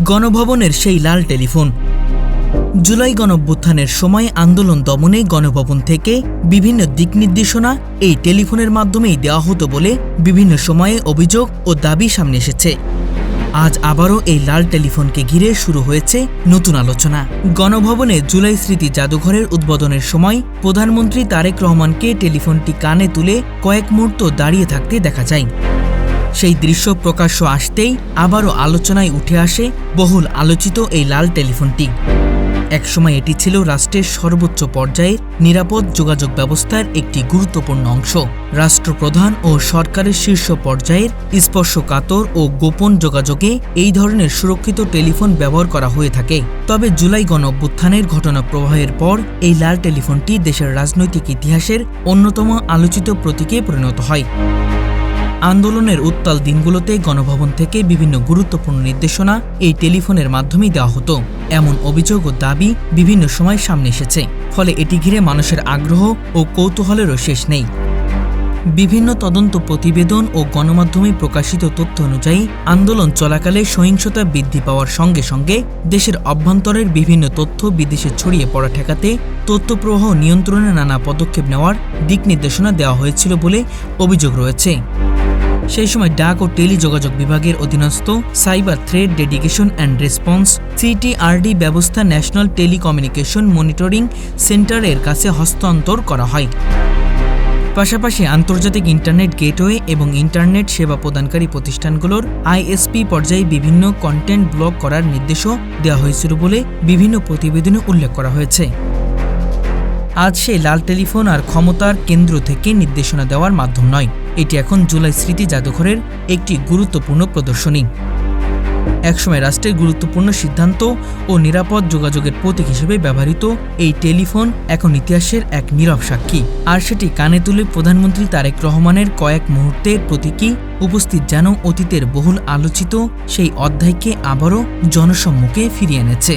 গণভবনের সেই লাল টেলিফোন। জুলাই গণঅভ্যুত্থানের সময় আন্দোলন দমনে গণভবন থেকে বিভিন্ন দিক নির্দেশনা এই টেলিফোনের মাধ্যমেই দেওয়া হতো বলে বিভিন্ন সময়ে অভিযোগ ও দাবি সামনে এসেছে। আজ আবারও এই লাল টেলিফোনকে ঘিরে শুরু হয়েছে নতুন আলোচনা। গণভবনে জুলাই স্মৃতি জাদুঘরের উদ্বোধনের সময় প্রধানমন্ত্রী তারেক রহমানকে টেলিফোনটি কানে তুলে কয়েক মুহূর্ত দাঁড়িয়ে থাকতে দেখা যায়। সেই দৃশ্য প্রকাশ্য আসতেই আবারও আলোচনায় উঠে আসে বহুল আলোচিত এই লাল টেলিফোনটি। একসময় এটি ছিল রাষ্ট্রের সর্বোচ্চ পর্যায়ের নিরাপদ যোগাযোগ ব্যবস্থার একটি গুরুত্বপূর্ণ অংশ। রাষ্ট্রপ্রধান ও সরকারের শীর্ষ পর্যায়ের স্পর্শকাতর ও গোপন যোগাযোগে এই ধরনের সুরক্ষিত টেলিফোন ব্যবহার করা হয়ে থাকে। তবে জুলাই গণঅভ্যুত্থানের ঘটনা প্রবাহের পর এই লাল টেলিফোনটি দেশের রাজনৈতিক ইতিহাসের অন্যতম আলোচিত প্রতীকে পরিণত হয়। আন্দোলনের উত্তাল দিনগুলোতে গণভবন থেকে বিভিন্ন গুরুত্বপূর্ণ নির্দেশনা এই টেলিফোনের মাধ্যমেই দেওয়া হতো, এমন অভিযোগ ও দাবি বিভিন্ন সময় সামনে এসেছে। ফলে এটি ঘিরে মানুষের আগ্রহ ও কৌতূহলেরও শেষ নেই। বিভিন্ন তদন্ত প্রতিবেদন ও গণমাধ্যমে প্রকাশিত তথ্য অনুযায়ী আন্দোলন চলাকালে সহিংসতা বৃদ্ধি পাওয়ার সঙ্গে সঙ্গে দেশের অভ্যন্তরের বিভিন্ন তথ্য বিদেশে ছড়িয়ে পড়া ঠেকাতে তথ্যপ্রবাহ নিয়ন্ত্রণে নানা পদক্ষেপ নেওয়ার দিক নির্দেশনা দেওয়া হয়েছিল বলে অভিযোগ রয়েছে। সেই সময় ডাক ও টেলিযোগাযোগ বিভাগের অধীনস্থ cyber threat dedication and response CTRD ব্যবস্থা ন্যাশনাল টেলিকমিউনিকেশন মনিটরিং সেন্টারের কাছে হস্তান্তর করা হয়। পাশাপাশি আন্তর্জাতিক ইন্টারনেট গেটওয়ে এবং ইন্টারনেট সেবা প্রদানকারী প্রতিষ্ঠানগুলোর ISP পর্যায়ে বিভিন্ন কন্টেন্ট ব্লক করার নির্দেশও দেওয়া হয়েছিল বলে বিভিন্ন প্রতিবেদনে উল্লেখ করা হয়েছে। আজ সেই লাল টেলিফোন আর ক্ষমতার কেন্দ্র থেকে নির্দেশনা দেওয়ার মাধ্যম নয়, এটি এখন জুলাই স্মৃতি জাদুঘরের একটি গুরুত্বপূর্ণ প্রদর্শনী। একসময় রাষ্ট্রের গুরুত্বপূর্ণ সিদ্ধান্ত ও নিরাপদ যোগাযোগের প্রতীক হিসেবে ব্যবহৃত এই টেলিফোন এখন ইতিহাসের এক নীরব সাক্ষী। আর সেটি কানে তুলে প্রধানমন্ত্রী তারেক রহমানের কয়েক মুহূর্তের প্রতীকী উপস্থিত যেন অতীতের বহুল আলোচিত সেই অধ্যায়কে আবারও জনসম্মুখে ফিরিয়ে এনেছে।